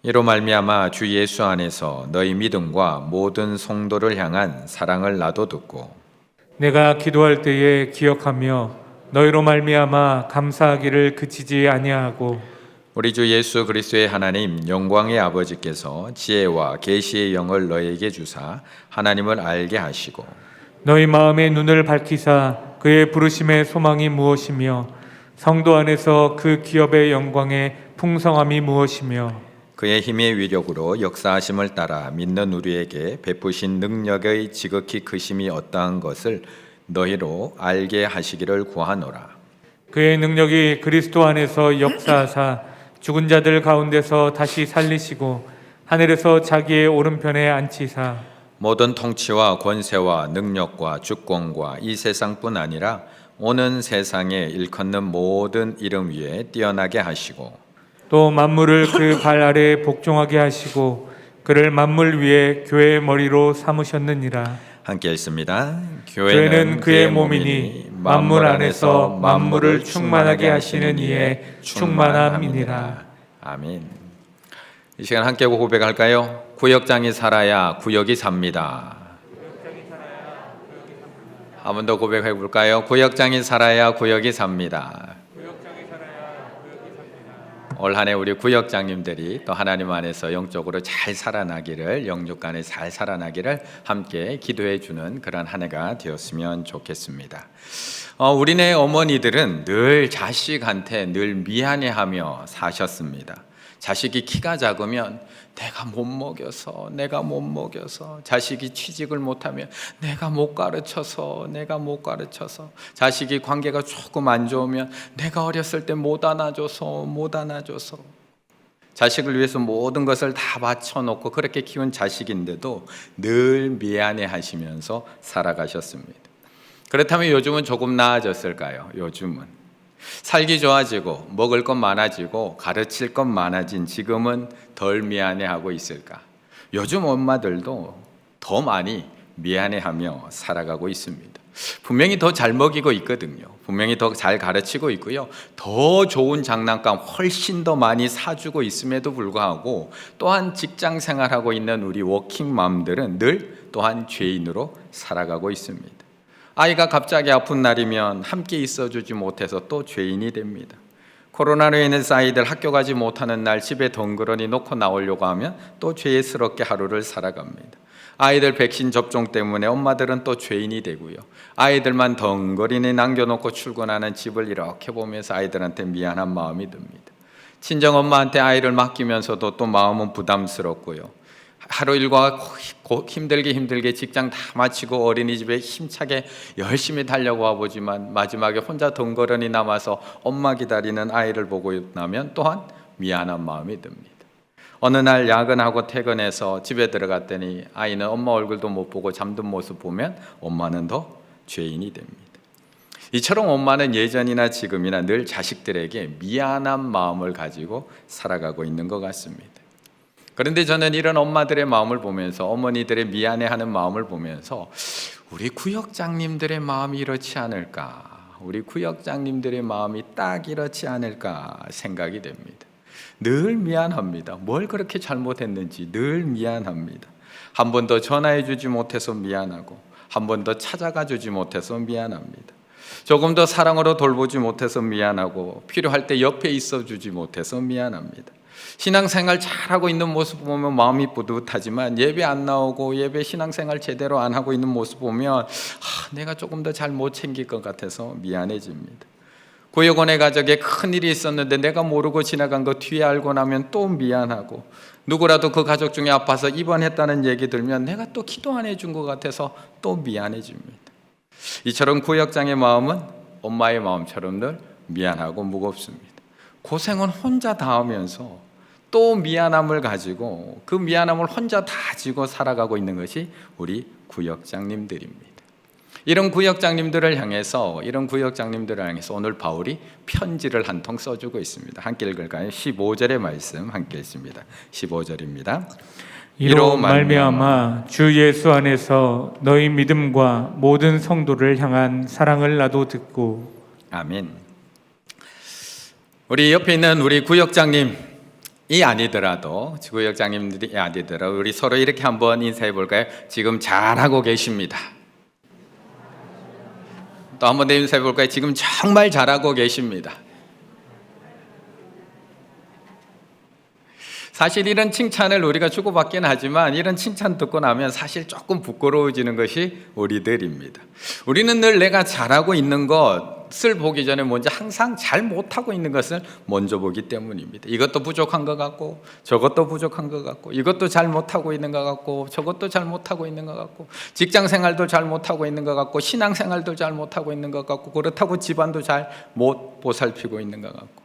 이로 말미암아 주 예수 안에서 너희 믿음과 모든 성도를 향한 사랑을 나도 듣고 내가 기도할 때에 기억하며 너희로 말미암아 감사하기를 그치지 아니하고 우리 주 예수 그리스도의 하나님 영광의 아버지께서 지혜와 계시의 영을 너희에게 주사 하나님을 알게 하시고 너희 마음의 눈을 밝히사 그의 부르심의 소망이 무엇이며 성도 안에서 그 기업의 영광의 풍성함이 무엇이며 그의 힘의 위력으로 역사하심을 따라 믿는 우리에게 베푸신 능력의 지극히 크심이 어떠한 것을 너희로 알게 하시기를 구하노라. 그의 능력이 그리스도 안에서 역사하사 죽은 자들 가운데서 다시 살리시고 하늘에서 자기의 오른편에 앉히사 모든 통치와 권세와 능력과 주권과 이 세상뿐 아니라 오는 세상에 일컫는 모든 이름 위에 뛰어나게 하시고 또 만물을 그 발 아래에 복종하게 하시고 그를 만물 위에 교회의 머리로 삼으셨느니라. 함께 읽습니다. 교회는 그의 몸이니 만물 안에서 만물을 충만하게 하시는 이의 충만함이니라. 아멘. 이 시간 함께 고백할까요? 구역장이 살아야 구역이 삽니다. 한 번 더 고백해 볼까요? 구역장이 살아야 구역이 삽니다. 올 한 해 우리 구역장님들이 또 하나님 안에서 영적으로 잘 살아나기를, 영육간에 잘 살아나기를 함께 기도해 주는 그런 한 해가 되었으면 좋겠습니다. 우리네 어머니들은 늘 자식한테 늘 미안해하며 사셨습니다. 자식이 키가 작으면 내가 못 먹여서 자식이 취직을 못하면 내가 못 가르쳐서 자식이 관계가 조금 안 좋으면 내가 어렸을 때 못 안아줘서 자식을 위해서 모든 것을 다 바쳐놓고 그렇게 키운 자식인데도 늘 미안해 하시면서 살아가셨습니다. 그렇다면 요즘은 조금 나아졌을까요? 요즘은 살기 좋아지고 먹을 것 많아지고 가르칠 것 많아진 지금은 덜 미안해하고 있을까? 요즘 엄마들도 더 많이 미안해하며 살아가고 있습니다. 분명히 더 잘 먹이고 있거든요. 분명히 더 잘 가르치고 있고요. 더 좋은 장난감 훨씬 더 많이 사주고 있음에도 불구하고 또한 직장 생활하고 있는 우리 워킹맘들은 늘 또한 죄인으로 살아가고 있습니다. 아이가 갑자기 아픈 날이면 함께 있어주지 못해서 또 죄인이 됩니다. 코로나로 인해서 아이들 학교 가지 못하는 날 집에 덩그러니 놓고 나오려고 하면 또 죄스럽게 하루를 살아갑니다. 아이들 백신 접종 때문에 엄마들은 또 죄인이 되고요. 아이들만 덩그러니 남겨놓고 출근하는 집을 이렇게 보면서 아이들한테 미안한 마음이 듭니다. 친정 엄마한테 아이를 맡기면서도 또 마음은 부담스럽고요. 하루 일과 힘들게 직장 다 마치고 어린이집에 힘차게 열심히 달려고 와보지만 마지막에 혼자 덩그러니 남아서 엄마 기다리는 아이를 보고 나면 또한 미안한 마음이 듭니다. 어느 날 야근하고 퇴근해서 집에 들어갔더니 아이는 엄마 얼굴도 못 보고 잠든 모습 보면 엄마는 더 죄인이 됩니다. 이처럼 엄마는 예전이나 지금이나 늘 자식들에게 미안한 마음을 가지고 살아가고 있는 것 같습니다. 그런데 저는 이런 엄마들의 마음을 보면서 어머니들의 미안해하는 마음을 보면서 우리 구역장님들의 마음이 이렇지 않을까? 우리 구역장님들의 마음이 딱 이렇지 않을까 생각이 됩니다. 늘 미안합니다. 뭘 그렇게 잘못했는지 늘 미안합니다. 한 번 더 전화해 주지 못해서 미안하고 한 번 더 찾아가 주지 못해서 미안합니다. 조금 더 사랑으로 돌보지 못해서 미안하고 필요할 때 옆에 있어 주지 못해서 미안합니다. 신앙생활 잘하고 있는 모습 보면 마음이 뿌듯하지만 예배 안 나오고 예배 신앙생활 제대로 안 하고 있는 모습 보면 내가 조금 더 잘 못 챙길 것 같아서 미안해집니다. 구역원의 가족에 큰 일이 있었는데 내가 모르고 지나간 거 뒤에 알고 나면 또 미안하고 누구라도 그 가족 중에 아파서 입원했다는 얘기 들면 내가 또 기도 안 해준 것 같아서 또 미안해집니다. 이처럼 구역장의 마음은 엄마의 마음처럼 늘 미안하고 무겁습니다. 고생은 혼자 다 하면서 또 미안함을 가지고 그 미안함을 혼자 다 지고 살아가고 있는 것이 우리 구역장님들입니다. 이런 구역장님들을 향해서 오늘 바울이 편지를 한 통 써주고 있습니다. 함께 읽을까요? 15절의 말씀 함께 읽습니다. 15절입니다. 이로 말미암아 주 예수 안에서 너희 믿음과 모든 성도를 향한 사랑을 나도 듣고 아멘. 우리 옆에 있는 우리 구역장님 아니더라도 구역장님들이 아니더라도 우리 서로 이렇게 한번 인사해 볼까요? 지금 잘하고 계십니다. 또 한번 더 인사해 볼까요? 지금 정말 잘하고 계십니다. 사실 이런 칭찬을 우리가 주고받긴 하지만 이런 칭찬 듣고 나면 사실 조금 부끄러워지는 것이 우리들입니다. 우리는 늘 내가 잘하고 있는 것을 보기 전에 먼저 항상 잘 못하고 있는 것을 먼저 보기 때문입니다. 이것도 부족한 것 같고 저것도 부족한 것 같고 이것도 잘 못하고 있는 것 같고 저것도 잘 못하고 있는 것 같고 직장 생활도 잘 못하고 있는 것 같고 신앙 생활도 잘 못하고 있는 것 같고 그렇다고 집안도 잘 못 보살피고 있는 것 같고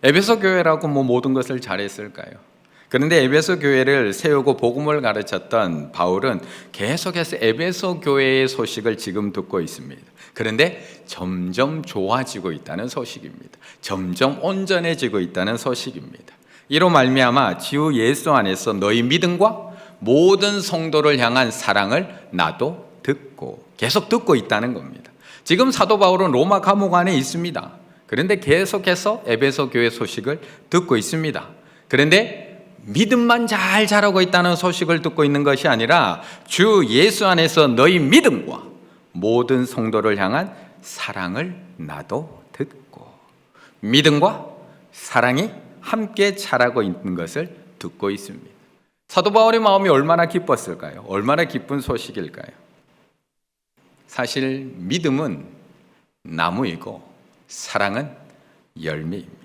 에베소 교회라고 모든 것을 잘했을까요? 그런데 에베소 교회를 세우고 복음을 가르쳤던 바울은 계속해서 에베소 교회의 소식을 지금 듣고 있습니다. 그런데 점점 좋아지고 있다는 소식입니다. 점점 온전해지고 있다는 소식입니다. 이로 말미암아 주 예수 안에서 너희 믿음과 모든 성도를 향한 사랑을 나도 듣고 계속 듣고 있다는 겁니다. 지금 사도 바울은 로마 감옥 안에 있습니다. 그런데 계속해서 에베소 교회 소식을 듣고 있습니다. 그런데 믿음만 잘 자라고 있다는 소식을 듣고 있는 것이 아니라 주 예수 안에서 너희 믿음과 모든 성도를 향한 사랑을 나도 듣고 믿음과 사랑이 함께 자라고 있는 것을 듣고 있습니다. 사도 바울의 마음이 얼마나 기뻤을까요? 얼마나 기쁜 소식일까요? 사실 믿음은 나무이고 사랑은 열매입니다.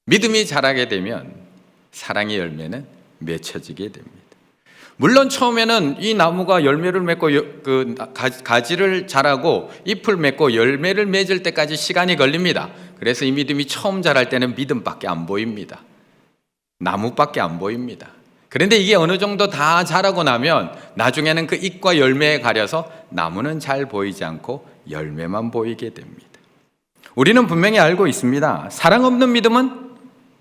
믿음이 자라게 되면 사랑의 열매는 맺혀지게 됩니다. 물론 처음에는 이 나무가 열매를 맺고 가지를 자라고 잎을 맺고 열매를 맺을 때까지 시간이 걸립니다. 그래서 이 믿음이 처음 자랄 때는 믿음밖에 안 보입니다. 나무밖에 안 보입니다. 그런데 이게 어느 정도 다 자라고 나면 나중에는 그 잎과 열매에 가려서 나무는 잘 보이지 않고 열매만 보이게 됩니다. 우리는 분명히 알고 있습니다. 사랑 없는 믿음은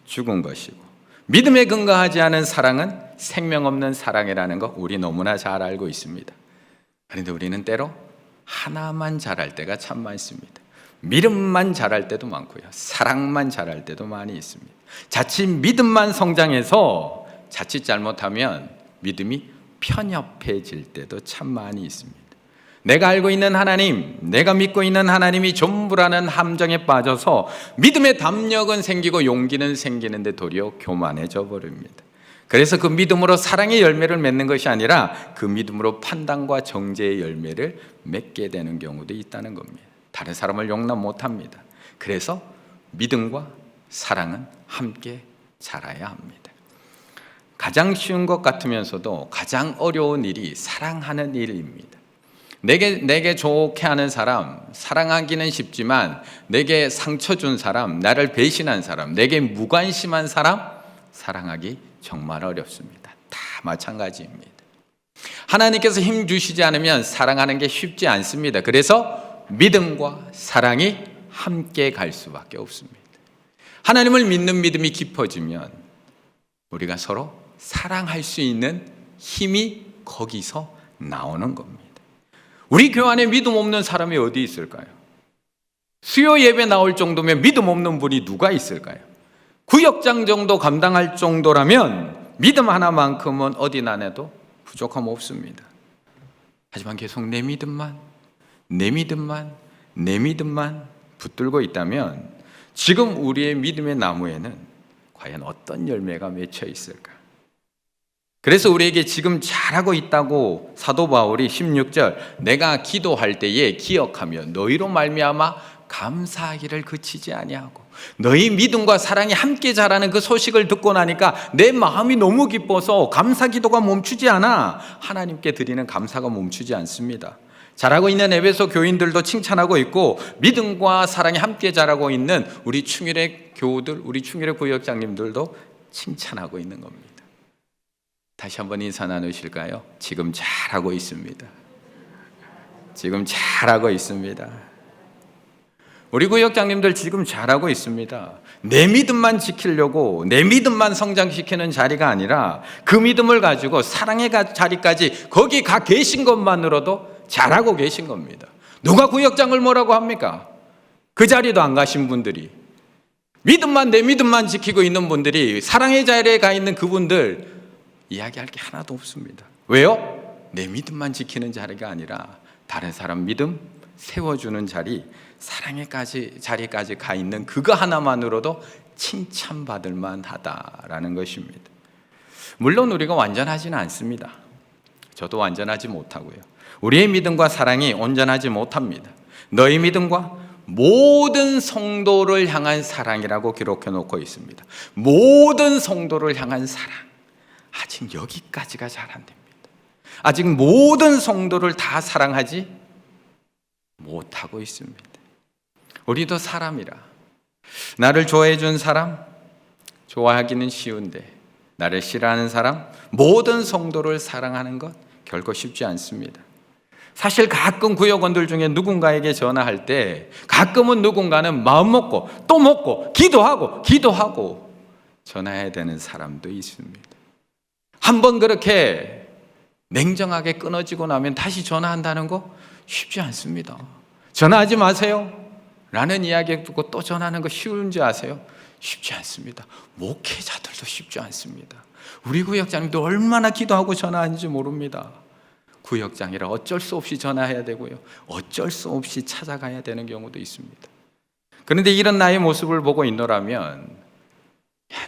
죽은 것이고 믿음에 근거하지 않은 사랑은 생명 없는 사랑이라는 거 우리 너무나 잘 알고 있습니다. 그런데 우리는 때로 하나만 잘할 때가 참 많습니다. 믿음만 잘할 때도 많고요. 사랑만 잘할 때도 많이 있습니다. 자칫 믿음만 성장해서 자칫 잘못하면 믿음이 편협해질 때도 참 많이 있습니다. 내가 알고 있는 하나님, 내가 믿고 있는 하나님이 전부라는 함정에 빠져서 믿음의 담력은 생기고 용기는 생기는데 도리어 교만해져 버립니다. 그래서 그 믿음으로 사랑의 열매를 맺는 것이 아니라 그 믿음으로 판단과 정죄의 열매를 맺게 되는 경우도 있다는 겁니다. 다른 사람을 용납 못합니다. 그래서 믿음과 사랑은 함께 자라야 합니다. 가장 쉬운 것 같으면서도 가장 어려운 일이 사랑하는 일입니다. 내게 좋게 하는 사람, 사랑하기는 쉽지만 내게 상처 준 사람, 나를 배신한 사람, 내게 무관심한 사람 사랑하기 정말 어렵습니다. 다 마찬가지입니다. 하나님께서 힘 주시지 않으면 사랑하는 게 쉽지 않습니다. 그래서 믿음과 사랑이 함께 갈 수밖에 없습니다. 하나님을 믿는 믿음이 깊어지면 우리가 서로 사랑할 수 있는 힘이 거기서 나오는 겁니다. 우리 교회 안에 믿음 없는 사람이 어디 있을까요? 수요 예배 나올 정도면 믿음 없는 분이 누가 있을까요? 구역장 정도 감당할 정도라면 믿음 하나만큼은 어디 나내도 부족함 없습니다. 하지만 계속 내 믿음만 붙들고 있다면 지금 우리의 믿음의 나무에는 과연 어떤 열매가 맺혀 있을까? 그래서 우리에게 지금 잘하고 있다고 사도 바울이 16절 내가 기도할 때에 기억하며 너희로 말미암아 감사하기를 그치지 아니하고 너희 믿음과 사랑이 함께 자라는 그 소식을 듣고 나니까 내 마음이 너무 기뻐서 감사 기도가 멈추지 않아. 하나님께 드리는 감사가 멈추지 않습니다. 잘하고 있는 에베소 교인들도 칭찬하고 있고 믿음과 사랑이 함께 자라고 있는 우리 충일의 교우들, 우리 충일의 구역장님들도 칭찬하고 있는 겁니다. 다시 한번 인사 나누실까요? 지금 잘하고 있습니다. 지금 잘하고 있습니다. 우리 구역장님들 지금 잘하고 있습니다. 내 믿음만 지키려고 내 믿음만 성장시키는 자리가 아니라 그 믿음을 가지고 사랑의 자리까지 거기 가 계신 것만으로도 잘하고 계신 겁니다. 누가 구역장을 뭐라고 합니까? 그 자리도 안 가신 분들이 믿음만, 내 믿음만 지키고 있는 분들이, 사랑의 자리에 가 있는 그분들 이야기할 게 하나도 없습니다. 왜요? 내 믿음만 지키는 자리가 아니라 다른 사람 믿음 세워주는 자리, 사랑의 자리까지 가 있는 그거 하나만으로도 칭찬받을 만하다라는 것입니다. 물론 우리가 완전하지는 않습니다. 저도 완전하지 못하고요. 우리의 믿음과 사랑이 온전하지 못합니다. 너희 믿음과 모든 성도를 향한 사랑이라고 기록해 놓고 있습니다. 모든 성도를 향한 사랑, 아직 여기까지가 잘 안 됩니다. 아직 모든 성도를 다 사랑하지 못하고 있습니다. 우리도 사람이라, 나를 좋아해 준 사람 좋아하기는 쉬운데 나를 싫어하는 사람, 모든 성도를 사랑하는 것 결코 쉽지 않습니다. 사실 가끔 구역원들 중에 누군가에게 전화할 때 가끔은 누군가는 마음 먹고 또 먹고 기도하고 전화해야 되는 사람도 있습니다. 한번 그렇게 냉정하게 끊어지고 나면 다시 전화한다는 거 쉽지 않습니다. 전화하지 마세요 라는 이야기 듣고 또 전화하는 거 쉬운지 아세요? 쉽지 않습니다. 목회자들도 쉽지 않습니다. 우리 구역장님도 얼마나 기도하고 전화하는지 모릅니다. 구역장이라 어쩔 수 없이 전화해야 되고요, 어쩔 수 없이 찾아가야 되는 경우도 있습니다. 그런데 이런 나의 모습을 보고 있노라면,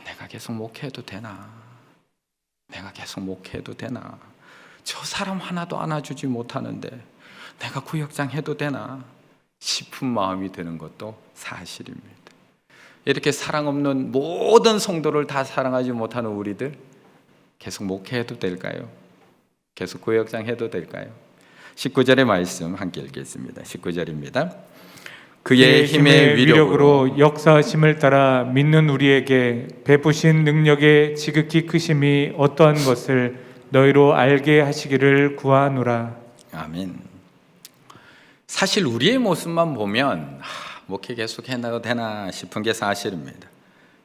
내가 계속 목회해도 되나? 내가 계속 목회해도 되나? 저 사람 하나도 안아주지 못하는데 내가 구역장 해도 되나 싶은 마음이 드는 것도 사실입니다. 이렇게 사랑 없는 모든 성도를 다 사랑하지 못하는 우리들, 계속 목회해도 될까요? 계속 구역장 해도 될까요? 19절의 말씀 함께 읽겠습니다. 19절입니다. 그의 힘의 위력으로 역사하심을 따라 믿는 우리에게 베푸신 능력의 지극히 크심이 어떠한 것을 너희로 알게 하시기를 구하노라. 아멘. 사실 우리의 모습만 보면 목회 계속 해나가도 되나 싶은 게 사실입니다.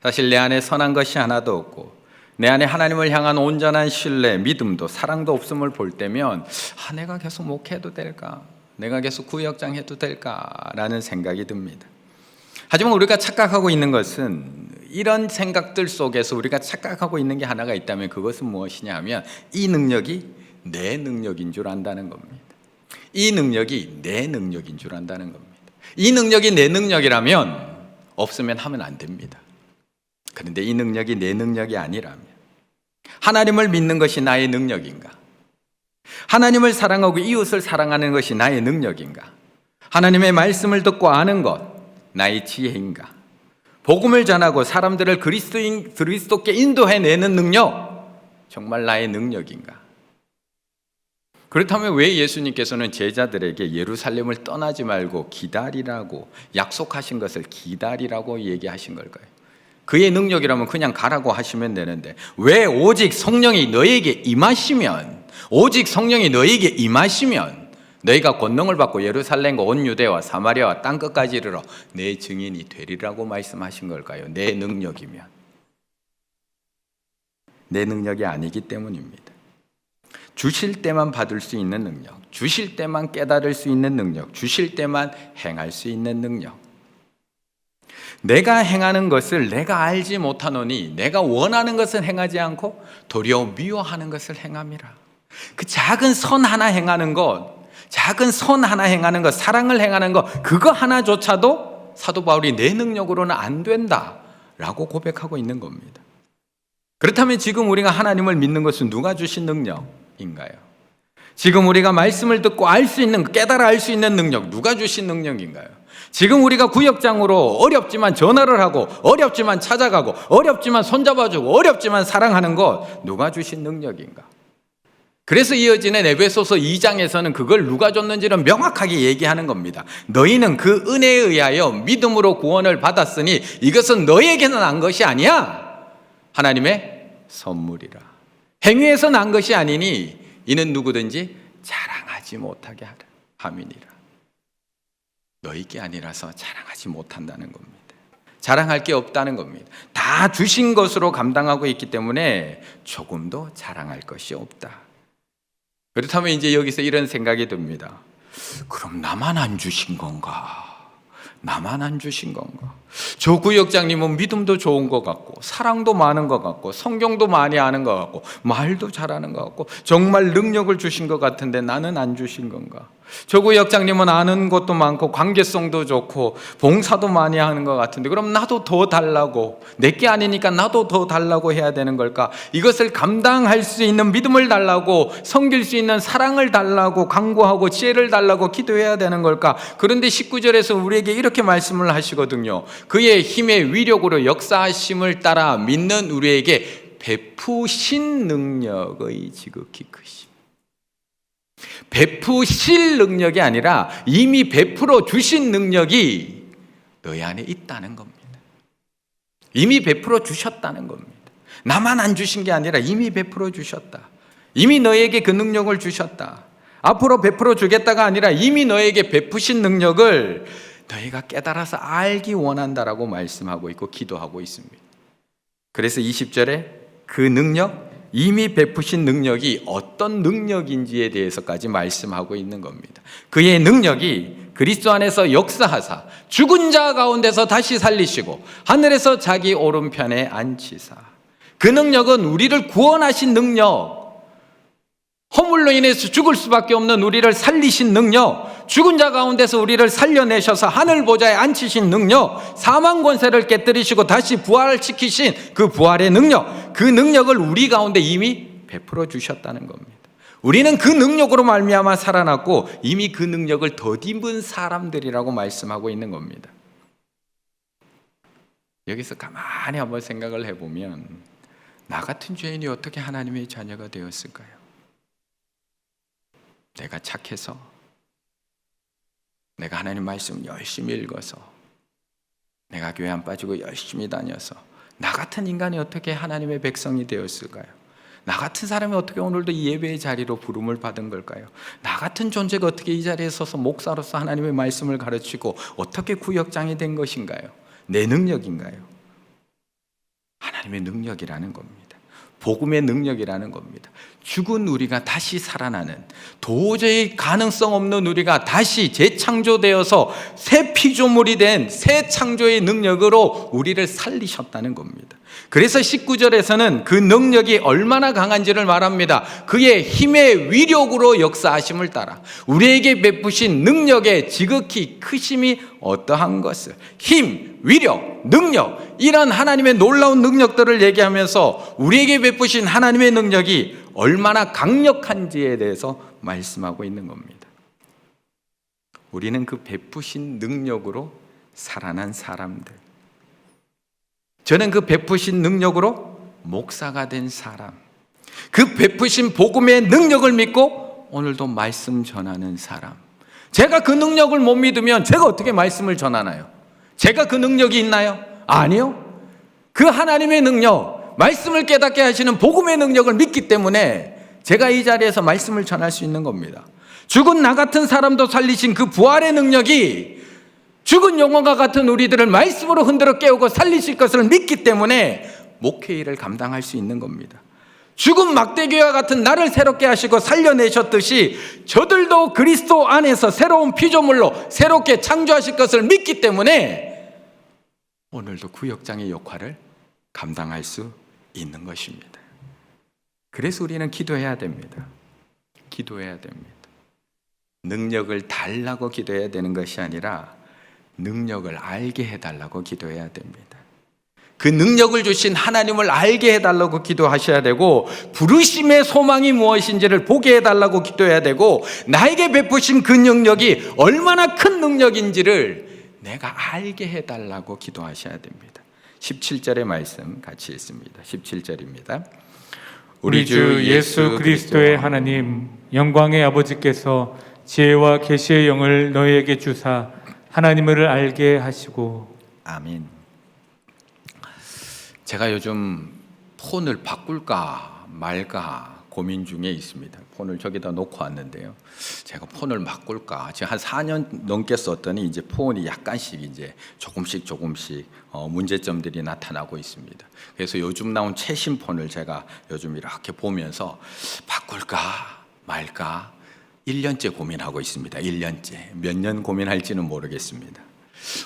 사실 내 안에 선한 것이 하나도 없고 내 안에 하나님을 향한 온전한 신뢰, 믿음도 사랑도 없음을 볼 때면 내가 계속 목회해도 될까? 내가 계속 구역장 해도 될까라는 생각이 듭니다. 하지만 우리가 착각하고 있는 것은, 이런 생각들 속에서 우리가 착각하고 있는 게 하나가 있다면 그것은 무엇이냐 하면 이 능력이 내 능력인 줄 안다는 겁니다. 이 능력이 내 능력인 줄 안다는 겁니다. 이 능력이 내 능력이라면 없으면 하면 안 됩니다. 그런데 이 능력이 내 능력이 아니라면, 하나님을 믿는 것이 나의 능력인가? 하나님을 사랑하고 이웃을 사랑하는 것이 나의 능력인가? 하나님의 말씀을 듣고 아는 것 나의 지혜인가? 복음을 전하고 사람들을 그리스도께 인도해내는 능력 정말 나의 능력인가? 그렇다면 왜 예수님께서는 제자들에게 예루살렘을 떠나지 말고 기다리라고, 약속하신 것을 기다리라고 얘기하신 걸까요? 그의 능력이라면 그냥 가라고 하시면 되는데 왜 오직 성령이 너에게 임하시면, 너희가 권능을 받고 예루살렘과 온 유대와 사마리아와 땅끝까지 이르러 내 증인이 되리라고 말씀하신 걸까요? 내 능력이면. 내 능력이 아니기 때문입니다. 주실 때만 받을 수 있는 능력, 주실 때만 깨달을 수 있는 능력, 주실 때만 행할 수 있는 능력. 내가 행하는 것을 내가 알지 못하노니 내가 원하는 것을 행하지 않고 도리어 미워하는 것을 행함이라. 그 작은 선 하나 행하는 것, 사랑을 행하는 것, 그거 하나조차도 사도 바울이 내 능력으로는 안 된다라고 고백하고 있는 겁니다. 그렇다면 지금 우리가 하나님을 믿는 것은 누가 주신 능력인가요? 지금 우리가 말씀을 듣고 알 수 있는, 깨달아 알 수 있는 능력, 누가 주신 능력인가요? 지금 우리가 구역장으로 어렵지만 전화를 하고, 어렵지만 찾아가고, 어렵지만 손잡아주고, 어렵지만 사랑하는 것 누가 주신 능력인가? 그래서 이어지는 에베소서 2장에서는 그걸 누가 줬는지를 명확하게 얘기하는 겁니다. 너희는 그 은혜에 의하여 믿음으로 구원을 받았으니 이것은 너희에게서 난 것이 아니야, 하나님의 선물이라. 행위에서 난 것이 아니니 이는 누구든지 자랑하지 못하게 함이니라. 너희게 아니라서 자랑하지 못한다는 겁니다. 자랑할 게 없다는 겁니다. 다 주신 것으로 감당하고 있기 때문에 조금도 자랑할 것이 없다. 그렇다면 이제 여기서 이런 생각이 듭니다. 그럼 나만 안 주신 건가? 나만 안 주신 건가? 저 구역장님은 믿음도 좋은 것 같고 사랑도 많은 것 같고 성경도 많이 아는 것 같고 말도 잘하는 것 같고 정말 능력을 주신 것 같은데 나는 안 주신 건가? 저 구역장님은 아는 것도 많고 관계성도 좋고 봉사도 많이 하는 것 같은데 그럼 나도 더 달라고, 내게 아니니까 나도 더 달라고 해야 되는 걸까? 이것을 감당할 수 있는 믿음을 달라고, 섬길 수 있는 사랑을 달라고 간구하고 지혜를 달라고 기도해야 되는 걸까? 그런데 19절에서 우리에게 이렇게 말씀을 하시거든요. 그의 힘의 위력으로 역사하심을 따라 믿는 우리에게 베푸신 능력의 지극히 크심. 베푸실 능력이 아니라 이미 베풀어 주신 능력이 너희 안에 있다는 겁니다. 이미 베풀어 주셨다는 겁니다. 나만 안 주신 게 아니라 이미 베풀어 주셨다. 이미 너에게 그 능력을 주셨다. 앞으로 베풀어 주겠다가 아니라 이미 너에게 베푸신 능력을 너희가 깨달아서 알기 원한다라고 말씀하고 있고 기도하고 있습니다. 그래서 20절에 그 능력, 이미 베푸신 능력이 어떤 능력인지에 대해서까지 말씀하고 있는 겁니다. 그의 능력이 그리스도 안에서 역사하사 죽은 자 가운데서 다시 살리시고 하늘에서 자기 오른편에 앉히사. 그 능력은 우리를 구원하신 능력, 허물로 인해서 죽을 수밖에 없는 우리를 살리신 능력, 죽은 자 가운데서 우리를 살려내셔서 하늘 보좌에 앉히신 능력, 사망 권세를 깨뜨리시고 다시 부활시키신 그 부활의 능력, 그 능력을 우리 가운데 이미 베풀어 주셨다는 겁니다. 우리는 그 능력으로 말미암아 살아났고 이미 그 능력을 덧입은 사람들이라고 말씀하고 있는 겁니다. 여기서 가만히 한번 생각을 해보면 나 같은 죄인이 어떻게 하나님의 자녀가 되었을까요? 내가 착해서, 내가 하나님 말씀 열심히 읽어서, 내가 교회 안 빠지고 열심히 다녀서 나 같은 인간이 어떻게 하나님의 백성이 되었을까요? 나 같은 사람이 어떻게 오늘도 이 예배의 자리로 부름을 받은 걸까요? 나 같은 존재가 어떻게 이 자리에 서서 목사로서 하나님의 말씀을 가르치고 어떻게 구역장이 된 것인가요? 내 능력인가요? 하나님의 능력이라는 겁니다. 복음의 능력이라는 겁니다. 죽은 우리가 다시 살아나는, 도저히 가능성 없는 우리가 다시 재창조되어서 새 피조물이 된 새 창조의 능력으로 우리를 살리셨다는 겁니다. 그래서 19절에서는 그 능력이 얼마나 강한지를 말합니다. 그의 힘의 위력으로 역사하심을 따라 우리에게 베푸신 능력의 지극히 크심이 어떠한 것을, 힘, 위력, 능력, 이런 하나님의 놀라운 능력들을 얘기하면서 우리에게 베푸신 하나님의 능력이 얼마나 강력한지에 대해서 말씀하고 있는 겁니다. 우리는 그 베푸신 능력으로 살아난 사람들, 저는 그 베푸신 능력으로 목사가 된 사람, 그 베푸신 복음의 능력을 믿고 오늘도 말씀 전하는 사람. 제가 그 능력을 못 믿으면 제가 어떻게 말씀을 전하나요? 제가 그 능력이 있나요? 아니요. 그 하나님의 능력, 말씀을 깨닫게 하시는 복음의 능력을 믿기 때문에 제가 이 자리에서 말씀을 전할 수 있는 겁니다. 죽은 나 같은 사람도 살리신 그 부활의 능력이 죽은 영혼과 같은 우리들을 말씀으로 흔들어 깨우고 살리실 것을 믿기 때문에 목회 일을 감당할 수 있는 겁니다. 죽은 막대기와 같은 나를 새롭게 하시고 살려내셨듯이 저들도 그리스도 안에서 새로운 피조물로 새롭게 창조하실 것을 믿기 때문에 오늘도 구역장의 역할을 감당할 수 있는 것입니다. 그래서 우리는 기도해야 됩니다. 기도해야 됩니다. 능력을 달라고 기도해야 되는 것이 아니라 능력을 알게 해달라고 기도해야 됩니다. 그 능력을 주신 하나님을 알게 해달라고 기도하셔야 되고, 부르심의 소망이 무엇인지를 보게 해달라고 기도해야 되고, 나에게 베푸신 그 능력이 얼마나 큰 능력인지를 내가 알게 해달라고 기도하셔야 됩니다. 17절의 말씀 같이 읽습니다. 17절입니다. 우리 주 예수 그리스도의 하나님, 영광의 아버지께서 지혜와 계시의 영을 너희에게 주사 하나님을 알게 하시고. 아멘. 제가 요즘 폰을 바꿀까 말까 고민 중에 있습니다. 폰을 저기다 놓고 왔는데요. 제가 폰을 바꿀까, 지금 한 4년 넘게 썼더니 이제 폰이 약간씩 이제 조금씩 문제점들이 나타나고 있습니다. 그래서 요즘 나온 최신 폰을 제가 요즘 이렇게 보면서 바꿀까 말까 1년째 고민하고 있습니다. 1년째. 몇 년 고민할지는 모르겠습니다.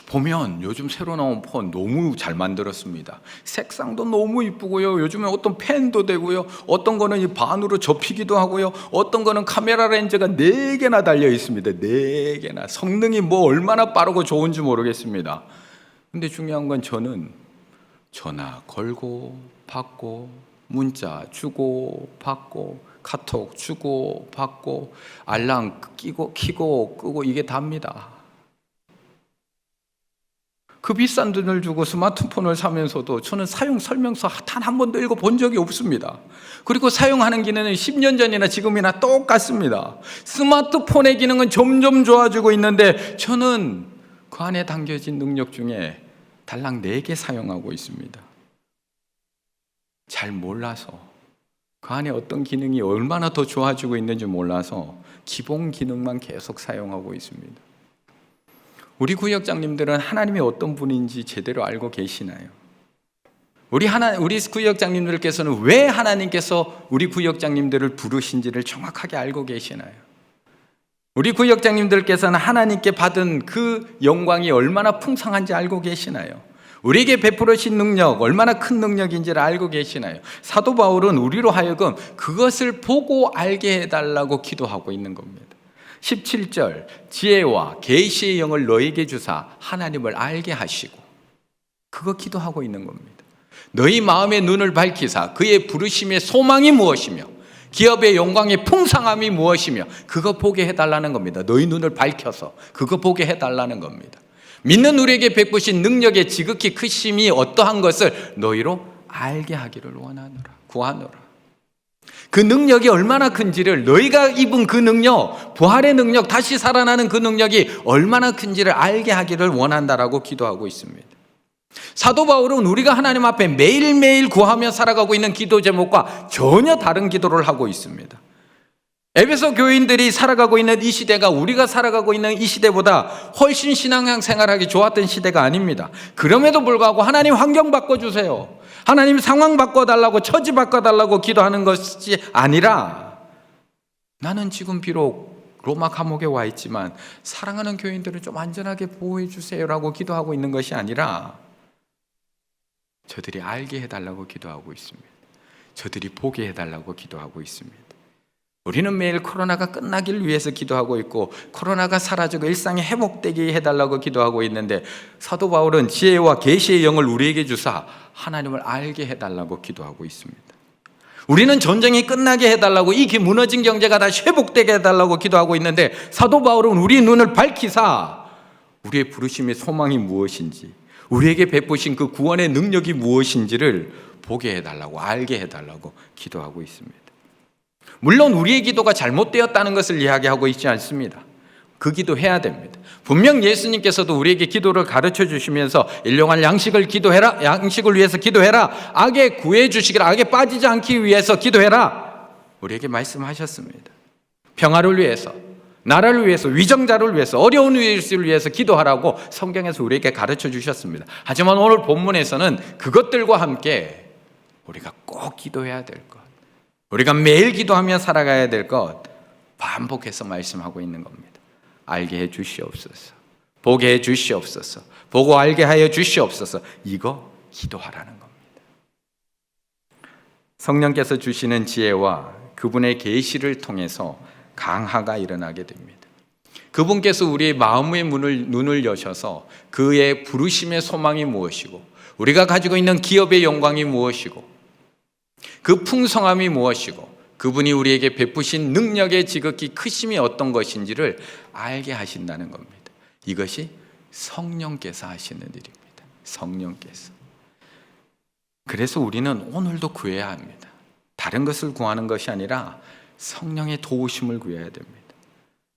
보면 요즘 새로 나온 폰 너무 잘 만들었습니다. 색상도 너무 이쁘고요. 요즘에 어떤 펜도 되고요. 어떤 거는 이 반으로 접히기도 하고요. 어떤 거는 카메라 렌즈가 4개나 달려 있습니다. 4개나. 성능이 뭐 얼마나 빠르고 좋은지 모르겠습니다. 근데 중요한 건 저는 전화 걸고 받고 문자 주고 받고 카톡 주고 받고 알람 끼고 켜고 끄고 이게 답니다. 그 비싼 돈을 주고 스마트폰을 사면서도 저는 사용 설명서 단 한 번도 읽어본 적이 없습니다. 그리고 사용하는 기능은 10년 전이나 지금이나 똑같습니다. 스마트폰의 기능은 점점 좋아지고 있는데 저는 그 안에 담겨진 능력 중에 달랑 4개 사용하고 있습니다. 잘 몰라서 그 안에 어떤 기능이 얼마나 더 좋아지고 있는지 몰라서 기본 기능만 계속 사용하고 있습니다. 우리 구역장님들은 하나님이 어떤 분인지 제대로 알고 계시나요? 우리 구역장님들께서는 왜 하나님께서 우리 구역장님들을 부르신지를 정확하게 알고 계시나요? 우리 구역장님들께서는 하나님께 받은 그 영광이 얼마나 풍성한지 알고 계시나요? 우리에게 베풀으신 능력, 얼마나 큰 능력인지를 알고 계시나요? 사도 바울은 우리로 하여금 그것을 보고 알게 해달라고 기도하고 있는 겁니다. 17절, 지혜와 계시의 영을 너에게 주사 하나님을 알게 하시고, 그거 기도하고 있는 겁니다. 너희 마음의 눈을 밝히사 그의 부르심의 소망이 무엇이며 기업의 영광의 풍성함이 무엇이며 그거 보게 해달라는 겁니다. 너희 눈을 밝혀서 그거 보게 해달라는 겁니다. 믿는 우리에게 베푸신 능력의 지극히 크심이 어떠한 것을 너희로 알게 하기를 원하노라, 구하노라. 그 능력이 얼마나 큰지를, 너희가 입은 그 능력, 부활의 능력, 다시 살아나는 그 능력이 얼마나 큰지를 알게 하기를 원한다라고 기도하고 있습니다. 사도 바울은 우리가 하나님 앞에 매일매일 구하며 살아가고 있는 기도 제목과 전혀 다른 기도를 하고 있습니다. 에베소 교인들이 살아가고 있는 이 시대가 우리가 살아가고 있는 이 시대보다 훨씬 신앙 생활하기 좋았던 시대가 아닙니다. 그럼에도 불구하고 하나님 환경 바꿔주세요, 하나님 상황 바꿔달라고, 처지 바꿔달라고 기도하는 것이 아니라, 나는 지금 비록 로마 감옥에 와 있지만 사랑하는 교인들을 좀 안전하게 보호해 주세요라고 기도하고 있는 것이 아니라, 저들이 알게 해달라고 기도하고 있습니다. 저들이 보게 해달라고 기도하고 있습니다. 우리는 매일 코로나가 끝나길 위해서 기도하고 있고 코로나가 사라지고 일상이 회복되게 해달라고 기도하고 있는데, 사도 바울은 지혜와 계시의 영을 우리에게 주사 하나님을 알게 해달라고 기도하고 있습니다. 우리는 전쟁이 끝나게 해달라고, 이 무너진 경제가 다시 회복되게 해달라고 기도하고 있는데, 사도 바울은 우리 눈을 밝히사 우리의 부르심의 소망이 무엇인지, 우리에게 베푸신 그 구원의 능력이 무엇인지를 보게 해달라고, 알게 해달라고 기도하고 있습니다. 물론 우리의 기도가 잘못되었다는 것을 이야기하고 있지 않습니다. 그 기도 해야 됩니다. 분명 예수님께서도 우리에게 기도를 가르쳐 주시면서 일용할 양식을 기도해라, 양식을 위해서 기도해라, 악에 구해 주시기를, 악에 빠지지 않기 위해서 기도해라, 우리에게 말씀하셨습니다. 평화를 위해서, 나라를 위해서, 위정자를 위해서, 어려운 일을 위해서 기도하라고 성경에서 우리에게 가르쳐 주셨습니다. 하지만 오늘 본문에서는 그것들과 함께 우리가 꼭 기도해야 될 것, 우리가 매일 기도하며 살아가야 될 것 반복해서 말씀하고 있는 겁니다. 알게 해 주시옵소서, 보게 해 주시옵소서, 보고 알게 하여 주시옵소서. 이거 기도하라는 겁니다. 성령께서 주시는 지혜와 그분의 계시를 통해서 강화가 일어나게 됩니다. 그분께서 우리의 마음의 눈을 여셔서 그의 부르심의 소망이 무엇이고, 우리가 가지고 있는 기업의 영광이 무엇이고, 그 풍성함이 무엇이고, 그분이 우리에게 베푸신 능력의 지극히 크심이 어떤 것인지를 알게 하신다는 겁니다. 이것이 성령께서 하시는 일입니다. 성령께서. 그래서 우리는 오늘도 구해야 합니다. 다른 것을 구하는 것이 아니라 성령의 도우심을 구해야 됩니다.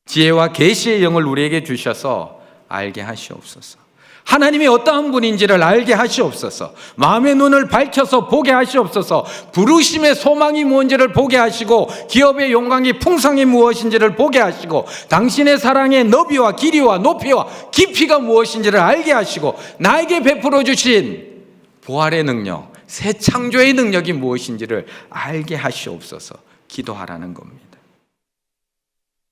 지혜와 계시의 영을 우리에게 주셔서 알게 하시옵소서. 하나님이 어떠한 분인지를 알게 하시옵소서. 마음의 눈을 밝혀서 보게 하시옵소서. 부르심의 소망이 무엇인지를 보게 하시고, 기업의 영광이 풍성이 무엇인지를 보게 하시고, 당신의 사랑의 너비와 길이와 높이와 깊이가 무엇인지를 알게 하시고, 나에게 베풀어 주신 부활의 능력, 새 창조의 능력이 무엇인지를 알게 하시옵소서. 기도하라는 겁니다.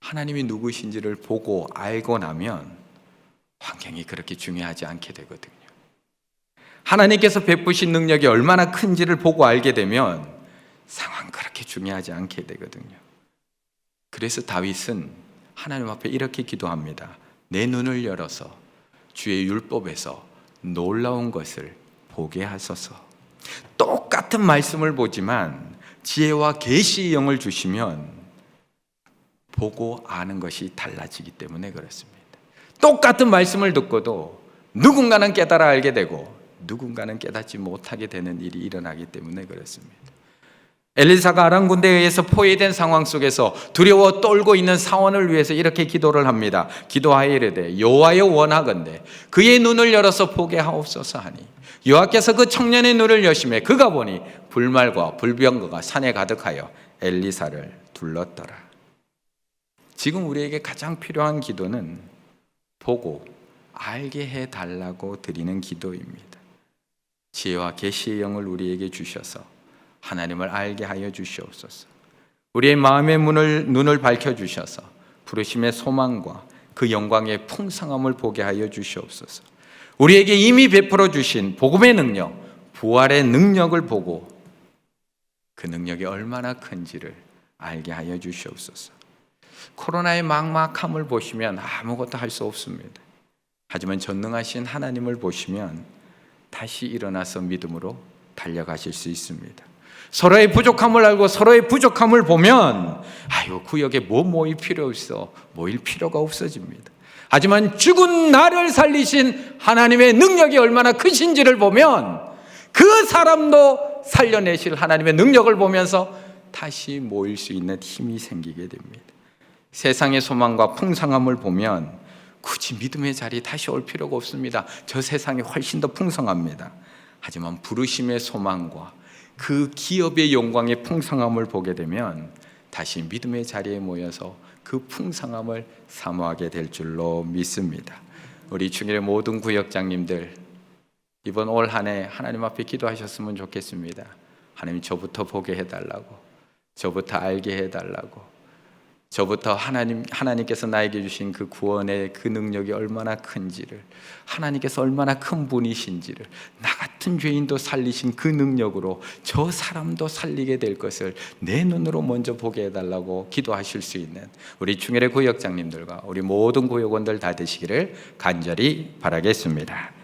하나님이 누구신지를 보고 알고 나면 환경이 그렇게 중요하지 않게 되거든요. 하나님께서 베푸신 능력이 얼마나 큰지를 보고 알게 되면 상황 그렇게 중요하지 않게 되거든요. 그래서 다윗은 하나님 앞에 이렇게 기도합니다. 내 눈을 열어서 주의 율법에서 놀라운 것을 보게 하소서. 똑같은 말씀을 보지만 지혜와 계시의 영을 주시면 보고 아는 것이 달라지기 때문에 그렇습니다. 똑같은 말씀을 듣고도 누군가는 깨달아 알게 되고 누군가는 깨닫지 못하게 되는 일이 일어나기 때문에 그렇습니다. 엘리사가 아람 군대에 의해서 포위된 상황 속에서 두려워 떨고 있는 사원을 위해서 이렇게 기도를 합니다. 기도하여 이르되 여호와여 원하건대 그의 눈을 열어서 보게 하옵소서 하니 여호와께서 그 청년의 눈을 여심해 그가 보니 불말과 불병거가 산에 가득하여 엘리사를 둘렀더라. 지금 우리에게 가장 필요한 기도는 보고 알게 해달라고 드리는 기도입니다. 지혜와 계시의 영을 우리에게 주셔서 하나님을 알게 하여 주시옵소서. 우리의 마음의 눈을 밝혀주셔서 부르심의 소망과 그 영광의 풍성함을 보게 하여 주시옵소서. 우리에게 이미 베풀어 주신 복음의 능력, 부활의 능력을 보고 그 능력이 얼마나 큰지를 알게 하여 주시옵소서. 코로나의 막막함을 보시면 아무것도 할 수 없습니다. 하지만 전능하신 하나님을 보시면 다시 일어나서 믿음으로 달려가실 수 있습니다. 서로의 부족함을 알고 서로의 부족함을 보면 구역에 뭐 모일 필요 없어, 모일 필요가 없어집니다. 하지만 죽은 나를 살리신 하나님의 능력이 얼마나 크신지를 보면 그 사람도 살려내실 하나님의 능력을 보면서 다시 모일 수 있는 힘이 생기게 됩니다. 세상의 소망과 풍성함을 보면 굳이 믿음의 자리에 다시 올 필요가 없습니다. 저 세상이 훨씬 더 풍성합니다. 하지만 부르심의 소망과 그 기업의 영광의 풍성함을 보게 되면 다시 믿음의 자리에 모여서 그 풍성함을 사모하게 될 줄로 믿습니다. 우리 중일의 모든 구역장님들 이번 올 한 해 하나님 앞에 기도하셨으면 좋겠습니다. 하나님 저부터 보게 해달라고, 저부터 알게 해달라고, 저부터 하나님께서 나에게 주신 그 구원의 그 능력이 얼마나 큰지를, 하나님께서 얼마나 큰 분이신지를, 나 같은 죄인도 살리신 그 능력으로 저 사람도 살리게 될 것을 내 눈으로 먼저 보게 해달라고 기도하실 수 있는 우리 중일의 구역장님들과 우리 모든 구역원들 다 되시기를 간절히 바라겠습니다.